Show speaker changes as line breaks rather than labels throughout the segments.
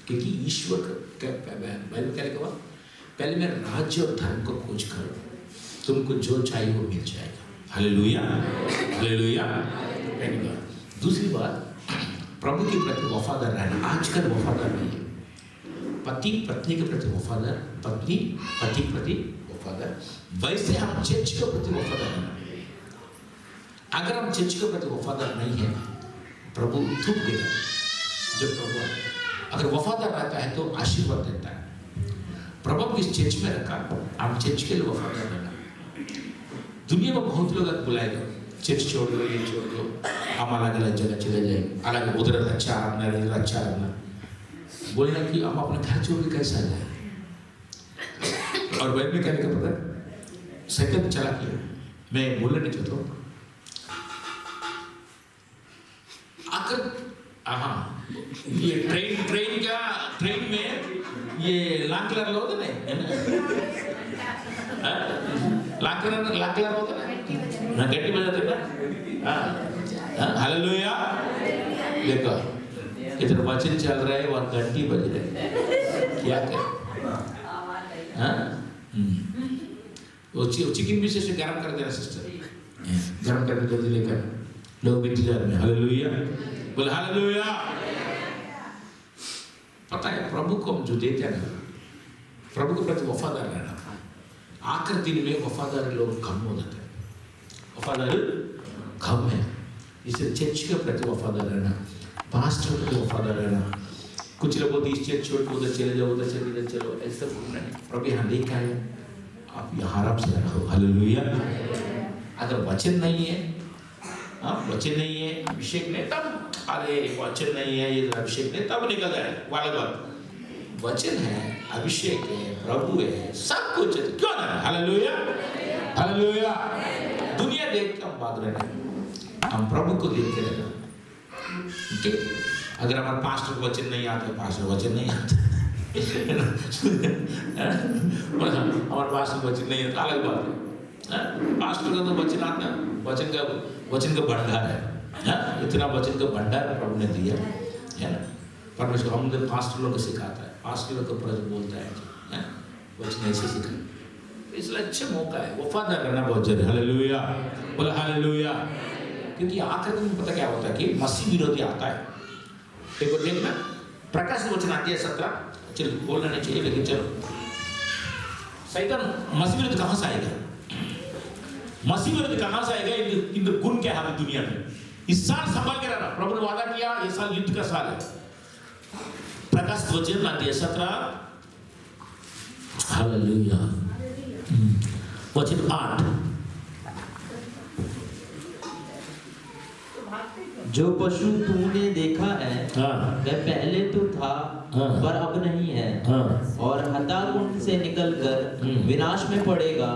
क्योंकि ईश्वर का बाइबल क्या लिखा हुआ, पहले मैं राज्य और धर्म को खोज कर तुमको जो चाहिए वो मिल जाएगा। Hallelujah, hallelujah. पहली बात। दूसरी बात, प्रभु के प्रति वफादार रहना। आजकल वफादार नहीं है। पति पत्नी के प्रति वफादार, पत्नी पति प्रति वफादार। वैसे हम चर्च के प्रति वफादार हैं। अगर हम चर्च के प्रति वफादार नहीं है, प्रभु थूक देगा। जब प्रभु अगर वफादार रहता है तो आशीर्वाद देता है। प्रभु किस चर्च में रखा, हम चर्च के लिए वफादार रहना। दुनिया में बहुत लोग बुलाएगा, चर्च छोड़ दो, ये छोड़ दो, हम अलग अलग जगह चले जाएंगे, अलग उधर अच्छा रखना, इधर अच्छा रखना। बोले ना कि हम अपने घर छोड़ के कैसे आ जाए। और बाइबल में क्या लिखा पता है, सैतान चला किया। मैं बोलना नहीं चाहता हूँ। आकर ये ट्रेन में ये लाल कलर होता है लाल कलर होता है ना, गट्टी बजाते ना। हालेलुया। देखो इधर वचन चल रहा है और घंटी बज रहे, क्या कर? वो चिकन भी से गरम कर देना सिस्टर, गरम करके जल्दी लेकर लोग इंतजार में। हालेलुया, बोल हालेलुया। पता है प्रभु को हम जो देते हैं, प्रभु के प्रति वफादार रहना। आखिर दिन में वफादार लोग कम हो जाते हैं, वफादार कम है। इसे चर्च के प्रति वफादार रहना, पास्टर के प्रति वफादार रहना। कुछ लोग बोलते इस चर्च छोड़ के उधर चले जाओ, उधर चले इधर चलो, ऐसा नहीं। प्रभु यहाँ लेकर आए, आप यहाँ आराम से रखो। हालेलुया। अगर वचन नहीं है, वचन नहीं है, अभिषेक नहीं, तब अरे वचन नहीं है, ये अभिषेक नहीं, तब निकल जाए वाला बात। वचन है, अभिषेक है, प्रभु है, सब कुछ है, क्यों ना? Hallelujah, hallelujah. दुनिया देख के हम बात रहना, हम प्रभु को देख के रहना। ठीक, अगर हमारे पास्टर को वचन नहीं आता, पास्टर वचन नहीं आता हमारे पास्टर को वचन नहीं आता, अलग बात है। पास्टर का तो वचन आता है, वचन का भंडार है। इतना वचन का भंडार प्रभु ने दिया है ना। परमेश्वर हम पास्टर लोग को सिखाता है, पास्टर लोग को प्रभु बोलता है वचन ऐसे सिखा। इसलिए अच्छा मौका है, वफादार रहना बहुत जरूरी। हालेलुया, बोला हालेलुया। क्योंकि आखिर में पता क्या होता है कि मसीह विरोधी आता है। देखो देखना, प्रकाश वचन आती है 17, चलो बोलना नहीं चाहिए लेकिन चलो। शैतान मसीह विरोधी कहाँ से आएगा? मसीह विरोधी कहाँ से आएगा? इन गुण क्या है दुनिया में? इस साल संभाल के रहना। प्रभु ने वादा किया, ये साल युद्ध का साल है। प्रकाश वचन आती है 17, हालेलुया, वचन 8।
जो पशु तूने देखा है वह पहले तो था पर अब नहीं है, और हताकुंड से निकलकर विनाश में पड़ेगा,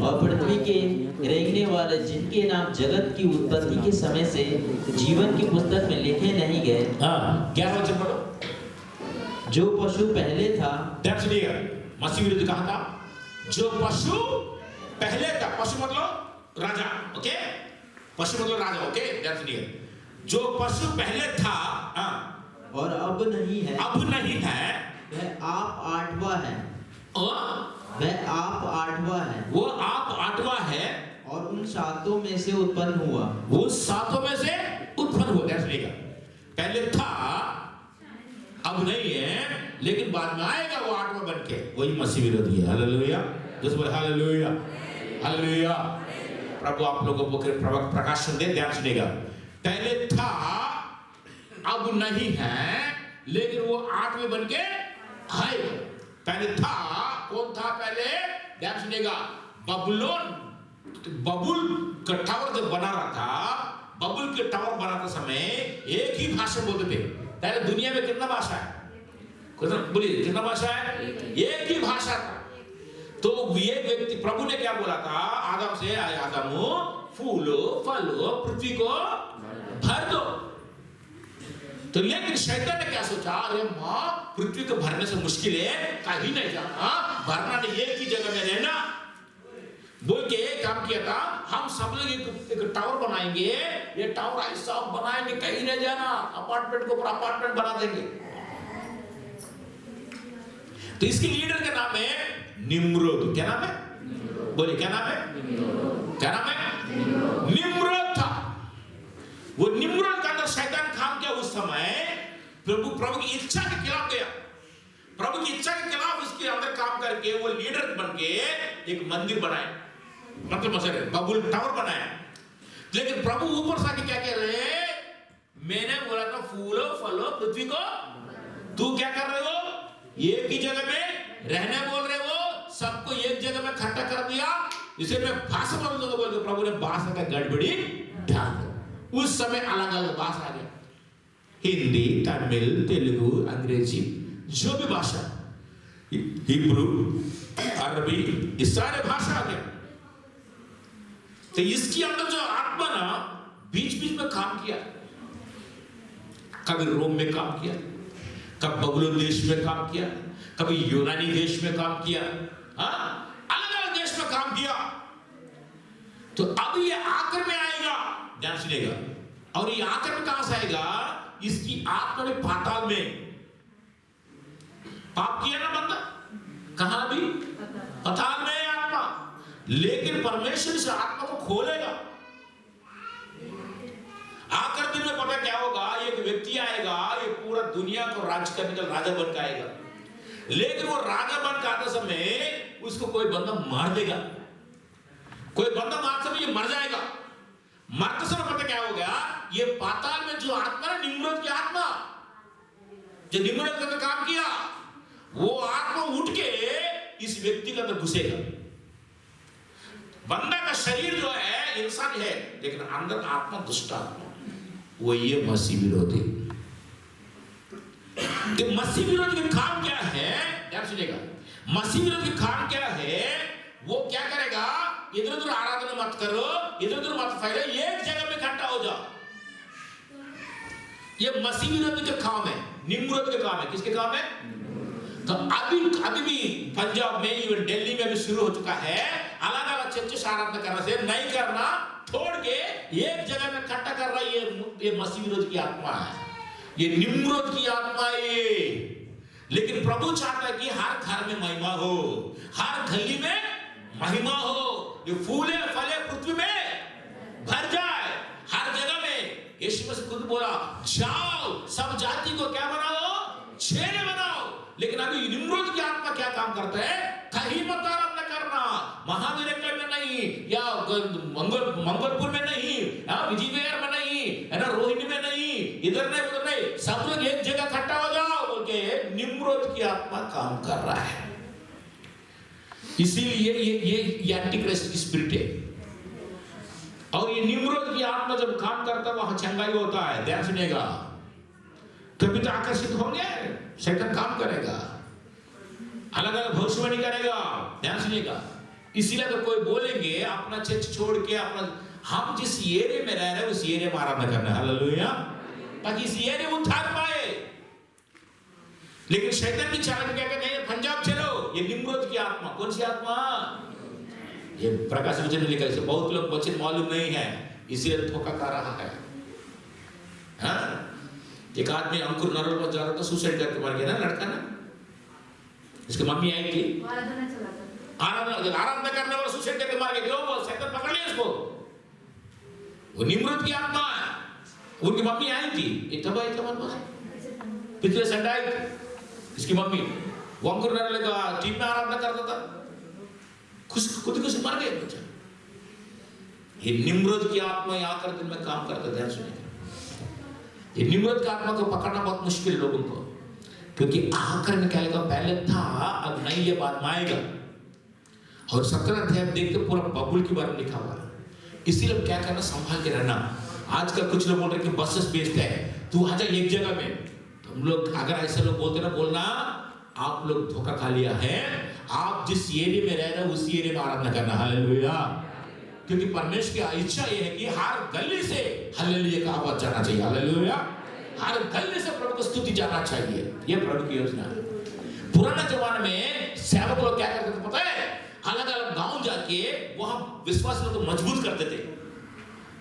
और पृथ्वी के रेंगने वाले जिनके नाम जगत की उत्पत्ति के समय से जीवन की पुस्तक में लिखे नहीं गए।
11 वचन पढ़ो।
जो पशु पहले था,
ध्यान सुनिएगा, मसीह विरुद्ध कहा था? जो पशु पहले था, पशु मतलब राजा, ओके? पशु मतलब राजा, ओके? ध्यान सुनिए, जो पशु पहले था
और अब नहीं है,
वह
आप 8वां है। वह आप 8वां है,
वो आप 8वां है,
और उन 7 में से उत्पन्न हुआ।
वो 7 में से उत्पन्न हुआ। ध्यान सुनिएगा, पहले था, अब नहीं है, लेकिन बाद में आएगा वो 8वां बन के। वही मसीह विरोधी है। हालेलुया, जैसे बोले हालेलुया, हालेलुया। प्रभु आप लोगों को प्रकाशन दे। ध्यान सुनिएगा, पहले था, अब नहीं है, लेकिन वो 8वें बन के आएगा। पहले था, कौन था पहले? ध्यान सुनिएगा, बबुल का टावर जब बना रहा था, बबुल के टावर बनाते समय एक ही भाषा बोलते थे। पहले दुनिया में कितना भाषा है? बोलिए कितना भाषा है? एक ही भाषा था। तो ये व्यक्ति, प्रभु ने क्या बोला था आदम से? आदम फूलो फलो पृथ्वी को भर दो। तो लेकिन शैतान ने क्या सोचा? अरे माँ, पृथ्वी को भरने से मुश्किल है, कहीं नहीं जाना, भरना नहीं, एक ही जगह में रहना बोल के काम किया था। हम सब लोग एक टावर बनाएंगे, ये टावर ऐसा बनाएंगे, कहीं नहीं जाना, अपार्टमेंट को ऊपर अपार्टमेंट बना देंगे। तो इसके लीडर का नाम है निम्रोद। क्या नाम है? बोलिए क्या नाम है? क्या नाम है? निम्रोद था। वो निम्रोद का अंदर शैतान काम किया उस समय, प्रभु की इच्छा के खिलाफ गया। प्रभु की इच्छा के खिलाफ उसके अंदर काम करके वो लीडर बन के एक मंदिर बनाए, मतलब बबुल टावर बनाया। लेकिन प्रभु ऊपर से आके क्या कह रहे हैं? मैंने बोला था फूलो फलो पृथ्वी को, तू क्या कर रहे हो? एक ही जगह में रहने बोल रहे हो, सबको एक जगह में इकट्ठा कर दिया, इसे मैं भाषा बोल दूंगा बोल के प्रभु ने भाषा का गड़बड़ी डाल दिया। उस समय अलग अलग भाषा आ गया, हिंदी, तमिल, तेलुगु, अंग्रेजी, जो भी भाषा, हिब्रू, अरबी, ये सारे भाषा आ गया। तो इसके अंदर जो आत्मा ना बीच बीच में काम किया, कभी रोम में काम किया, कभी बबुलोन देश में काम किया, कभी यूनानी देश में काम किया, अलग अलग देश में काम किया। तो अब ये आकर में आएगा, ध्यान सुनिएगा, और ये आकर में कहां से आएगा? इसकी आत्मा ने पाताल में पाप किया ना बंदा, कहां भी पाताल में आत्मा, लेकिन परमेश्वर इस आत्मा को खोलेगा। आकर दिन में पता क्या होगा? एक व्यक्ति आएगा, ये पूरा दुनिया को राज करने का राजा बन के आएगा, लेकिन वो राजा बन के आते समय उसको कोई बंदा मार देगा, कोई बंदा मारते समय ये मर जाएगा। मरते समय पता क्या होगा? ये पाताल में जो आत्मा है, निम्रोद की आत्मा, जो निम्रोद का काम किया, वो आत्मा उठ के इस व्यक्ति के अंदर घुसेगा। बंदा का शरीर जो है इंसान है, लेकिन अंदर आत्मा दुष्ट आत्मा, वो ये मसीह विरोधी। तो मसीह विरोधी का काम क्या है? ध्यान सुनिएगा, मसीह विरोधी का काम क्या है? वो क्या करेगा? इधर उधर आराधना मत करो, इधर उधर मत फैलो, एक जगह में इकट्ठा हो जाओ। ये मसीह विरोधी का काम है, निम्रोद का काम है। किसके काम है? तो अभी भी पंजाब में, इवन दिल्ली में भी शुरू हो चुका है, अलग अलग चर्च आराधना करना से नहीं करना, छोड़ के एक जगह में इकट्ठा कर रहा है। ये मसीह विरोध की आत्मा है, ये निम्रोद की आत्मा है। लेकिन प्रभु चाहता है कि हर घर में महिमा हो, हर गली में महिमा हो, ये फूले फले पृथ्वी में भर जाए, हर जगह में। यीशु मसीह खुद बोला, जाओ सब जाति को क्या बनाओ? चेले बनाओ। लेकिन अभी निम्रोद की आत्मा क्या काम करता है? कहीं मत आराधना करना, महावीर में नहीं, या मंगलपुर में नहीं, विजयविहार में नहीं, है ना, रोहिणी में नहीं, इधर नहीं उधर नहीं, सब लोग एक जगह इकट्ठा हो जाओ बोल के निम्रोद की आत्मा काम कर रहा है। इसीलिए ये एंटीक्राइस्ट की स्पिरिट है। और ये निम्रोद की आत्मा जब काम करता है वहां चंगाई होता है। ध्यान सुनिएगा, कभी तो आकर्षित होंगे, शैतान काम करेगा, अलग अलग भविष्यवाणी करेगा। ध्यान सुनिएगा, इसीलिए अगर कोई बोलेंगे अपना चर्च छोड़ के अपना, हम जिस एरिया में रह रहे हैं उस एरिया में आराधना करना है, हालेलुया, ताकि इस एरिया में उद्धार पाए। लेकिन शैतान की चाल क्या कहते हैं? पंजाब चलो, ये निम्रोद की आत्मा। कौन सी आत्मा? ये प्रकाश वचन में लिखा है, बहुत लोग वचन मालूम नहीं है, इसलिए धोखा खा रहा है। हाँ? एक आदमी अंकुर नरोल पर जा रहा था, सुसाइड करके मर गया ना, लड़का ना, इसकी मम्मी आई थी, आराधना करने वाला सुसाइड करके मार गया। क्यों? वो शैतान पकड़ लिया इसको, वो निम्रोद की आत्मा है। उनकी मम्मी आई थी, पिछले संडे आई थी इसकी मम्मी, वो अंकुर नरोल का टीम में आराधना करता था, खुद मर गए बच्चा। ये निम्रोद की आत्मा आकर दिन में काम करता। ध्यान सुनिए, ये निम्रोद की आत्मा को पकड़ना बहुत मुश्किल है लोगों को, क्योंकि आकर में क्या लगा? पहले था, अब नहीं, ये बाद में आएगा। और 17 अध्याय देखते पूरा बबुल के बारे में लिखा हुआ है। इसीलिए क्या करना? संभाल के रहना। आजकल कुछ लोग बोल रहे कि बसेस बेचते हैं, तू आ जा एक जगह में। हम लोग अगर ऐसे लोग बोलते ना, बोलना आप लोग धोखा खा लिया है। आप जिस एरिया में रह रहे हो उसी एरिया में आराधना करना, हालेलुया। क्योंकि परमेश्वर की इच्छा यह है कि हर गली से हालेलुया का आवाज जाना चाहिए, हालेलुया। हर गली से प्रभु को स्तुति जाना चाहिए, ये प्रभु की योजना है। पुराना जमाने में सेवक लोग क्या करते थे पता है? अलग अलग गांव जाके वहां विश्वास लोग मजबूत करते थे।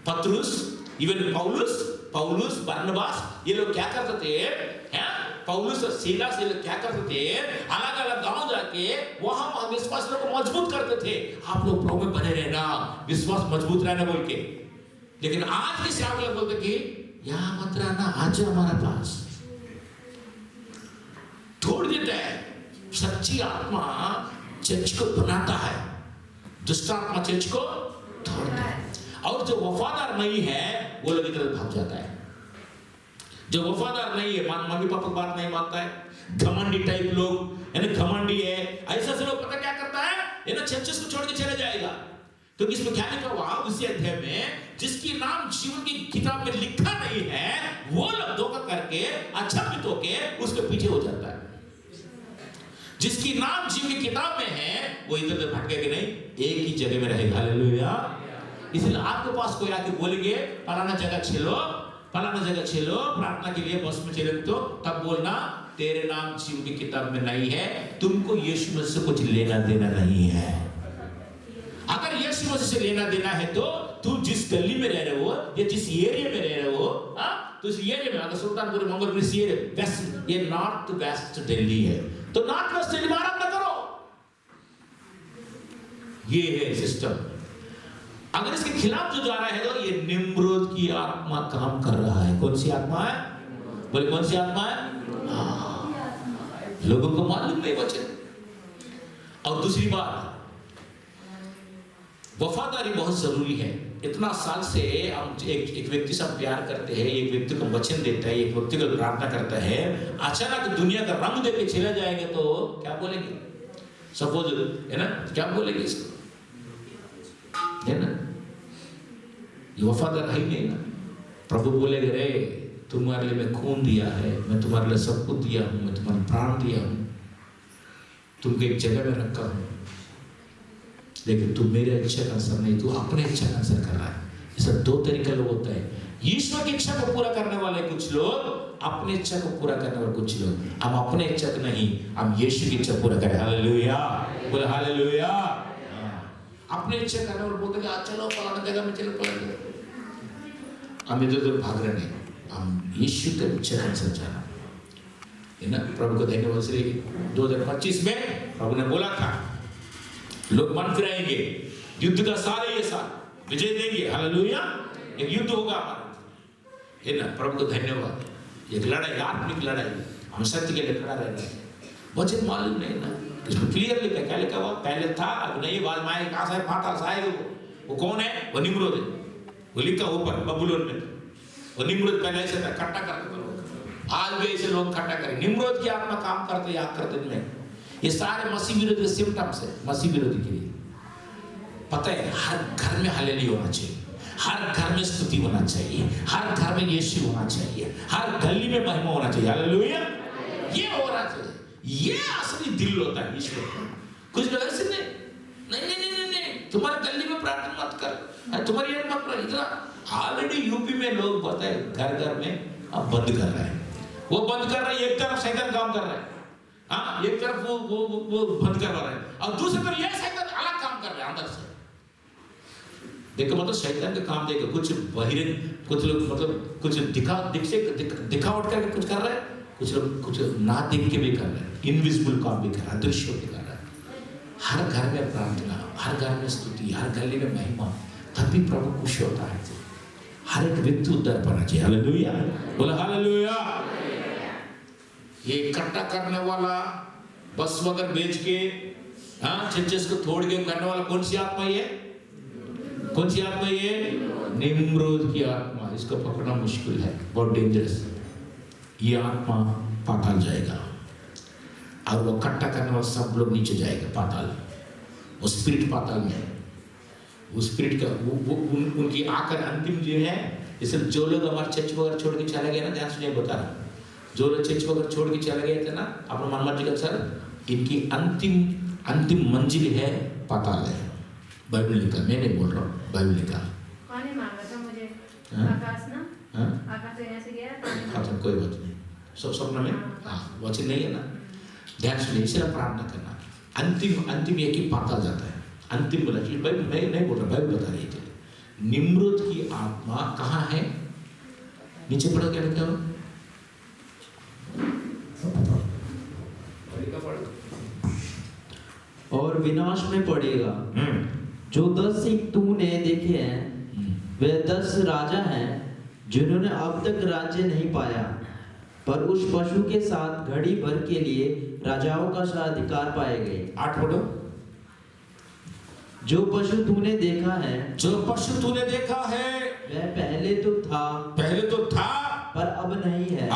पतरुस, इवन पौलुस, बरनबास, ये लोग क्या करते थे? पौलुस और सीला से क्या करते थे, अलग अलग गांव जाके वहां विश्वास को मजबूत करते थे। आप लोग प्रभु में बने रहना, विश्वास मजबूत रहना बोल के। लेकिन आज के सेवक लोग बोलते कि यहां मत रहना, आज हमारे पास छोड़ देता है। सच्ची आत्मा चर्च को बनाता है, दुष्ट आत्मा चर्च को तोड़ता है। और जो वफादार नहीं है वो लोग इधर भाग जाता है। जो वफादार नहीं है, मम्मी पापा की बात नहीं मानता है, घमंडी टाइप लोग, यानी घमंडी है, ऐसा से लोग पता क्या करता है, ये ना चर्चेस को छोड़ के चले जाएगा। तो इसमें क्या लिखा हुआ उसी अध्याय में, जिसकी नाम जीवन की किताब में लिखा नहीं है वो लोग धोखा करके अचंभित होके उसके पीछे हो जाता है। जिसकी नाम जीवन की किताब में है वो इधर उधर भटकेगा नहीं, एक ही जगह में रहेगा। हालेलुया। इसलिए आपके पास कोई आके बोलेंगे फलाना जगह चलो, फलाना जगह चलो प्रार्थना के लिए, बस में चले, तो तब बोलना तेरे नाम जीवन की किताब में नहीं है, तुमको यीशु मसीह से कुछ लेना देना नहीं है। अगर यीशु मसीह से लेना देना है तो तू जिस गली में रह रहे हो या जिस एरिया में रह रहे हो, तो इस एरिया में, अगर सुल्तानपुर मंगलपुर इस एरिया वेस्ट, ये नॉर्थ वेस्ट दिल्ली है, तो नॉर्थ वेस्ट दिल्ली में आराम ना करो। ये है सिस्टम। अगर इसके खिलाफ जो जा रहा है तो ये निम्रोद की आत्मा काम कर रहा है। कौन सी आत्मा है? बोले कौन सी आत्मा है? लोगों को मालूम नहीं वचन। और दूसरी बात, वफादारी बहुत जरूरी है। इतना साल से हम एक व्यक्ति से प्यार करते हैं, एक व्यक्ति को वचन देता है, एक व्यक्ति को प्रार्थना करता है, अचानक दुनिया का रंग देके चले जाएंगे तो क्या बोलेंगे? सपोज है ना, क्या बोलेंगे इसको, है ना? ये वफादार है नहीं ना। प्रभु बोलेगे रे तुम्हारे लिए मैं खून दिया है, मैं तुम्हारे लिए सब कुछ दिया हूं, मैं तुम्हारा प्राण दिया हूं, तुमको एक जगह में रखा हूं, लेकिन तू मेरे इच्छा का अनुसार नहीं, तू अपने इच्छा का अनुसार कर रहा है। इसका दो तरीका लोग होता है, ईश्वर की इच्छा को पूरा करने वाले कुछ लोग, अपने इच्छा को पूरा करने वाले कुछ लोग। हम अपने इच्छा को नहीं, हम यीशु की इच्छा पूरा करें। हालेलुया, बोले हालेलुया। अपने इच्छा करने वाले बोलते हैं चलो फलाना जगह में चलो, फलाना, हम इधर उधर भाग रहे नहीं, हम यीशु के इच्छा के अनुसार जाना है ना। प्रभु को धन्यवाद। 2025 में प्रभु ने बोला था लोग मन फिराएंगे, युद्ध का साल है ये साल, विजय देंगे। हालेलुया। एक युद्ध होगा हमारा, है ना। प्रभु को धन्यवाद। एक लड़ाई, आत्मिक लड़ाई, हम सत्य के लिए खड़ा रहना है। वचन मालूम नहीं ना, इसमें क्लियर लिखा, क्या लिखा हुआ? पहले था अब नहीं, बाद में कहां से पाताल से आएगा। वो कौन है? वो निम्रोद है। वो लिखा ऊपर बबुलोन में, वो निम्रोद पहले ऐसे था, इकट्ठा करते लोग। आज भी ऐसे लोग इकट्ठा करें। निम्रोद की आत्मा काम करते याद करते में, ये सारे मसीह विरोधी सिम्टम्स है मसीह विरोधी के लिए। पता है, हर घर में हालेलुया होना चाहिए, हर घर में स्तुति होना चाहिए, हर घर में यीशु होना चाहिए, हर गली में महिमा होना चाहिए। हालेलुया। ये हो रहा चाहिए, ये असली दिल होता है ईश्वर का। कुछ लोग ऐसे नहीं, तुम्हारे गली में प्रार्थना मत कर, तुम्हारी ये मत कर। इतना ऑलरेडी यूपी में लोग बताए घर घर में अब बंद कर रहे हैं। वो बंद कर रहे हैं, एक तरफ शैतान काम कर रहा है, हाँ, एक तरफ वो बंद करवा रहा है, और दूसरी तरफ ये शैतान अलग काम कर रहा है अंदर से। देखो मतलब शैतान का काम देखो, कुछ बहिरंग, कुछ लोग मतलब कुछ दिखावट करके कुछ कर रहे हैं, कुछ लोग कुछ ना देख के भी कर रहे हैं, इनविजिबल काम भी कर रहा है, दृश्य भी कर रहा है। हर घर में प्रार्थना, हर घर में स्तुति, हर गली में महिमा, तब भी प्रभु खुश होता है। हर एक व्यक्ति उद्धार पाना चाहिए। हालेलुया, बोला हालेलुया। ये इकट्ठा करने वाला, बस वगैरह बेच के, हाँ, चर्चेस को तोड़ के करने वाला कौन सी आत्मा ये? कौन सी आत्मा ये? निम्रोद की आत्मा। इसको पकड़ना मुश्किल है, बहुत डेंजरस। ये आत्मा पाताल जाएगा और वो इकट्ठा करने वाला सब लोग नीचे जाएगा पाताल। वो स्पिरिट पाताल में, वो स्पिरिट का वो उनकी आकर अंतिम जो है। इसलिए जो लोग हमारे चर्च वगैरह छोड़ के चले गए ना, ध्यान सुनिए बता रहा हूँ, जो लोग चर्च वगैरह छोड़ के चले गए थे ना अपना मन मर्जी का सर, इनकी अंतिम मंजिल है पाताल है। बाइबल लिखा, मैं नहीं बोल रहा हूँ, बाइबल लिखा।
कौन है मांगा था मुझे? आकाश ना? आकाश से यहाँ से गया?
अच्छा, कोई बात नहीं, सब स्वप्न में, हाँ, वचन नहीं है ना। ध्यान सुनिए, इसलिए प्रार्थना करना। अंतिम एक ही पाताल जाता है, अंतिम बोला। बाइबल मैं नहीं बोल रहा, बाइबल बता रही है। निम्रोद की आत्मा कहाँ है? नीचे पढ़ो क्या लिखा हो?
विनाश में पड़ेगा। जो 10 सिंह तूने देखे हैं वे 10 राजा हैं जिन्होंने अब तक राज्य नहीं पाया, पर उस पशु के साथ घड़ी भर के लिए राजाओं का अधिकार पाए गए।
8 पढ़ो।
जो पशु तूने देखा है,
जो पशु तूने देखा है
वह पहले तो था पर अब नहीं है,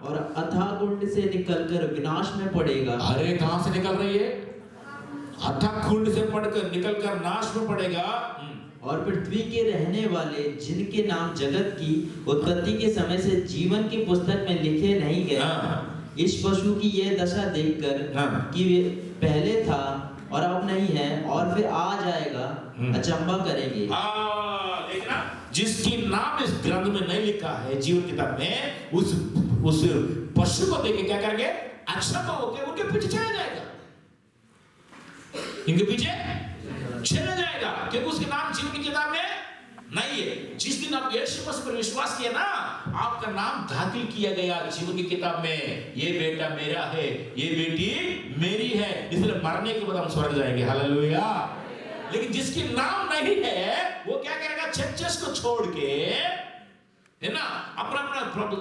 और अथाह कुंड से निकलकर विनाश में पड़ेगा।
अरे कहां से निकल रही है? अथाह कुंड से पढ़कर निकलकर नाश में पड़ेगा।
और पृथ्वी के रहने वाले जिनके नाम जगत की उत्पत्ति के समय से जीवन की पुस्तक में लिखे नहीं गए, इस पशु की यह दशा देखकर कि वे पहले था और अब नहीं है और फिर आ जाएगा, अचंभा करेंगे।
देखना, जिसकी नाम इस ग्रंथ में नहीं लिखा है जीवन किताब में, उस पशु को देख के क्या करेंगे? अचंभा होकर उनके पीछे चला जाएगा, इनके पीछे चला जाएगा, क्योंकि उसके नाम जीवन की किताब में नहीं है। जिस दिन आप यीशु मसीह पर विश्वास किया ना, आपका नाम दाखिल किया गया जीवन की किताब में। ये बेटा मेरा है, ये बेटी मेरी है, इसलिए मरने के बाद हम स्वर्ग जाएंगे। हालेलुया। लेकिन जिसकी नाम नहीं है वो क्या करेगा? चर्चेस को छोड़ के, है ना, अपना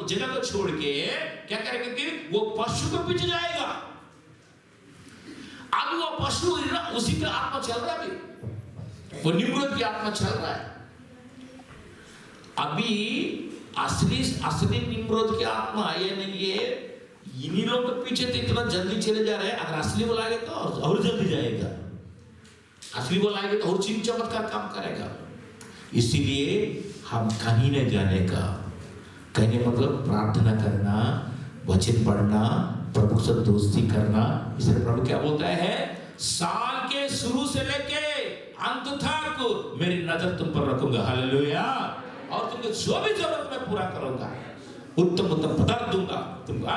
जगह को छोड़ के क्या करेगा कि वो पशु के पीछे जाएगा। अब वो पशु उसी का आत्मा चल रहा है, अभी वो निम्रोद की आत्मा चल रहा है। अभी असली निम्रोद की आत्मा ये नहीं है। इन्हीं लोगों के पीछे तो इतना जल्दी चले जा रहे हैं। अगर असली वो लाएगा तो और जल्दी जाएगा, असली वो लाएगा तो और चिन्ह चमत्कार काम करेगा। इसीलिए हम कहीं नहीं जाने का, कहने मतलब प्रार्थना करना, वचन पढ़ना, प्रभु से दोस्ती करना। इसलिए प्रभु क्या बोलता है? साल के शुरू से लेके अंत तक मेरी नजर तुम पर रखूंगा। हालेलुया। और तुमको जो भी जरूरत मैं पूरा करूंगा, उत्तम पदार्थ दूंगा तुमको।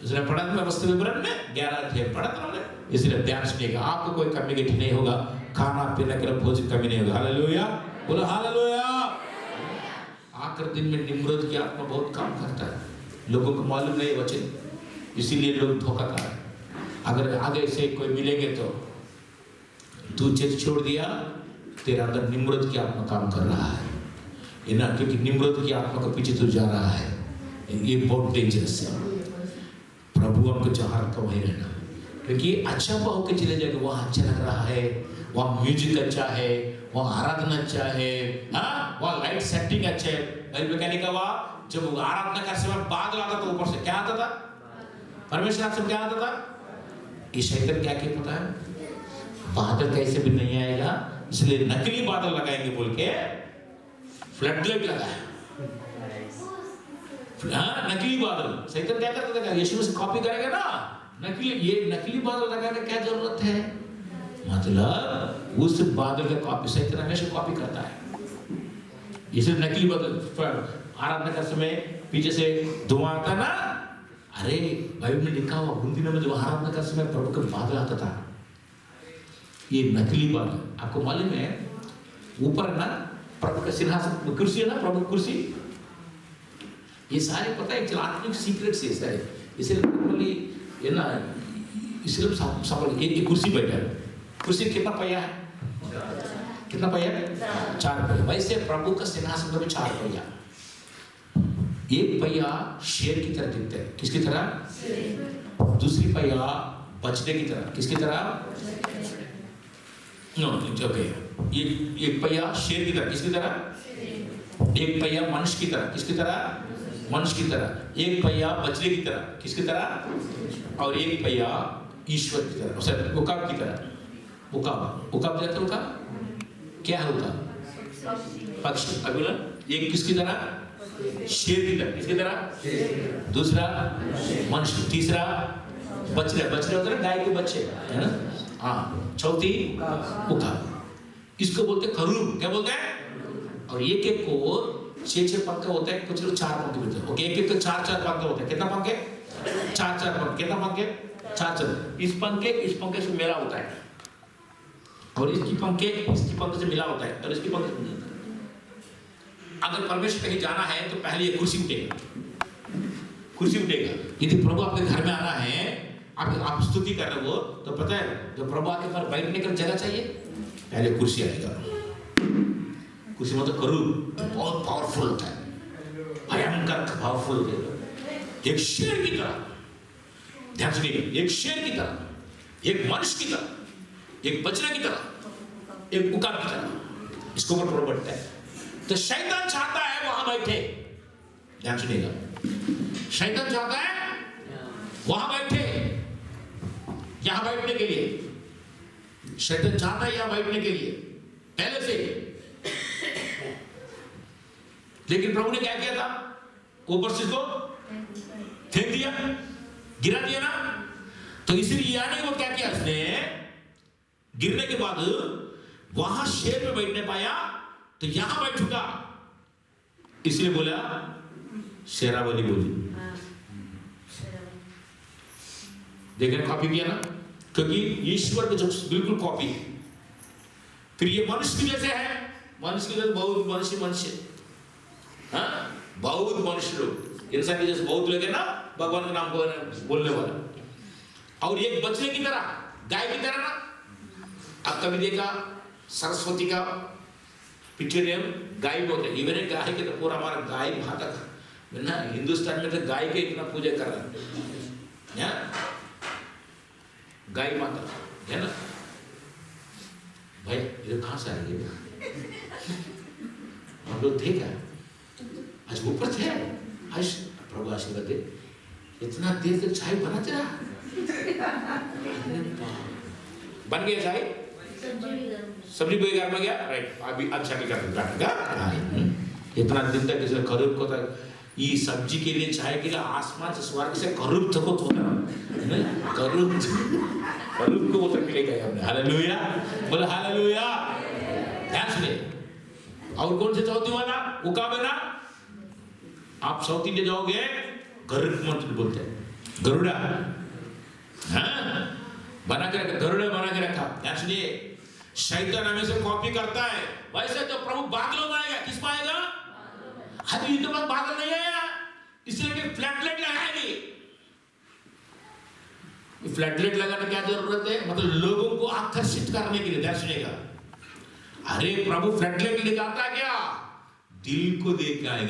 इसलिए पढ़ा मैं वस्तु विवरण में 11 अध्याय पढ़ा तुमने, इसलिए ध्यान सुनिएगा, आपको कोई कमी घटी नहीं होगा, खाना पीने के लिए भोजन कमी नहीं होगा। हालेलुया, बोलो हालेलुया। आखिर दिन में निम्रोद की आत्मा बहुत काम करता है, लोगों को मालूम नहीं वचन, इसीलिए लोग धोखा खा रहे। अगर आगे से कोई मिलेंगे तो तू चर्च छोड़ दिया, तेरा अंदर निम्रोद की आत्मा काम कर रहा है ना, क्योंकि निम्रोद की आत्मा के पीछे तू जा रहा है। ये बहुत डेंजरस है। प्रभु हमको जहाँ रखा वहीं रहना, क्योंकि अच्छा होकर चले जाएगा। वहाँ अच्छा लग रहा है, वहाँ म्यूजिक अच्छा है, वहाँ आराधना अच्छा है, वहाँ लाइट सेटिंग अच्छा है। मैकेनिक का वहाँ जब आराधना का समय बादल आता तो ऊपर से क्या आता था? परमेश्वर से क्या आता था? ये शैतान क्या क्या पता है? बादल कैसे भी नहीं आएगा, इसलिए नकली बादल लगाएंगे बोल के फ्लड लगाया। नकली बादल शैतान क्या करता था? यीशु से कॉपी करेगा ना, नकली बादल लगाने क्या जरूरत है? मतलब उस बादल का कॉपी शैतान हमेशा कॉपी करता है। इसलिए नकली बादल आराधना का समय पीछे से धुआं आता ना। अरे बाइबल में लिखा हुआ उन दिनों में जब आराधना का समय प्रभु का बादल आता था, ये नकली बादल। आपको मालूम है ऊपर ना प्रभु का सिंहासन, कुर्सी है ना, प्रभु कुर्सी, ये सारे पता है आत्मिक सीक्रेट्स है सारे। इसलिए ये ना, इसलिए सफल ये कुर्सी बैठा है। कुर्सी कितना पहिया है? कितना पहिया है? 4 पहिया। वैसे प्रभु का सिंहासन में 4 पहिया। एक पहिया शेर की तरह दिखता है। किसकी तरह? दूसरी पहिया बछड़े की तरह। किसकी तरह? ओके, ये एक पहिया शेर की तरह। किसकी तरह? एक पहिया मनुष्य की तरह। किसकी तरह? मनुष्य की तरह। एक पहिया बछड़े की तरह। किसकी तरह? और एक पहिया ईश्वर की तरह, उकाब की तरह। उकाब जाते उकाब क्या है? उकाब पक्षी। अगला एक किसकी तरह? शेर की तरह। किसकी तरह? दूसरा मनुष्य। तीसरा बछड़े होते हैं, गाय के बच्चे, है ना। हाँ, चौथी उकाब। इसको बोलते हैं खरूब। क्या बोलते हैं? और एक को 6 पंखे होते हैं, कुछ लोग 4 पंखे होते हैं। ओके, एक को 4 पंखे होते हैं। कितना पंखे? 4 पंखे। कितना पंखे? 4। इस पंखे से मेरा होता है, और इसकी पंखे से मिला होता है, और इसकी पंखे। अगर परमेश्वर कहीं जाना है तो पहले ये कुर्सी उठेगा। यदि प्रभु आपके घर में आना है, आप स्तुति कर रहे हो तो पता है जब प्रभु आके पर बैठने का जगह चाहिए पहले कुर्सी आएगा। कुर्सी मतलब करूब बहुत पावरफुल होता है, भयंकर पावरफुल होता है, एक शेर की तरह, ध्यान सुनिए, एक शेर की तरह, एक मनुष्य की तरह, एक बछड़ा की तरह, एक उकाब की तरह इसको ऊपर प्रभु बैठता है। तो शैतान चाहता है वहां बैठे, ध्यान सुनिएगा, शैतान चाहता है वहां बैठे, यहां बैठने के लिए शैतान चाहता है यहां बैठने के लिए पहले से। लेकिन प्रभु ने क्या किया था, ऊपर से इसको फेंक दिया, गिरा दिया ना। तो इसलिए यानी वो क्या किया, उसने गिरने के बाद वहां शेर पे बैठने पाया तो यहां बैठूंगा, इसलिए बोला शेरावली बोली। देखिए कॉपी किया ना, क्योंकि ईश्वर को जो बिल्कुल कॉपी। फिर ये मनुष्य की जैसे है, मनुष्य की जैसे बहुत मनुष्य हाँ, बहुत मनुष्य लोग, इंसान के जैसे बहुत लोग है ना भगवान के नाम को बोलने वाला, और एक बछड़े की तरह, गाय की तरह ना। अब कभी देखा सरस्वती का पिक्चर गाय बोलते, इवन गाय के तो पूरा हमारा गाय भाता था ना, हिंदुस्तान में तो गाय के इतना पूजा कर रहा है, गाय माता है ना भाई। ये कहां से आएंगे हम लोग, थे क्या आज ऊपर थे, आज प्रभु आशीर्वाद दे, इतना देर तक चाय बनाते रहा, बन गया चाय, सब्जी कोई घर में गया, राइट, अभी अच्छा नहीं कर सकता, इतना दिन तक जैसे करूब को तक ये सब्जी के लिए चाय के लिए आसमान से स्वर्ग से करूब तक होता है, करूब को वो तक मिलेगा हमने। हालेलुया, बोले हालेलुया। ध्यान सुनिए, और कौन से चौथी वाला उकाब है ना, आप साउथ इंडिया जाओगे गरुड़ मंत्र बोलते हैं, गरुड़ा, हाँ बना के रखा, गरुड़ा बना के रखा। ध्यान सुनिए, शैतान हमें से कॉपी करता है, वैसे तो प्रभु बादलों में आएगा, किस में आएगा, अभी तो बस बादल नहीं आया, इसलिए कि फ्लैटलाइट लगाएंगे। फ्लैटलाइट लगाने क्या जरूरत है, मतलब लोगों को आकर्षित करने के लिए। ध्यान सुनिएगा, अरे प्रभु फ्लैटलाइट लगाता क्या, दिल को देख के आएगा।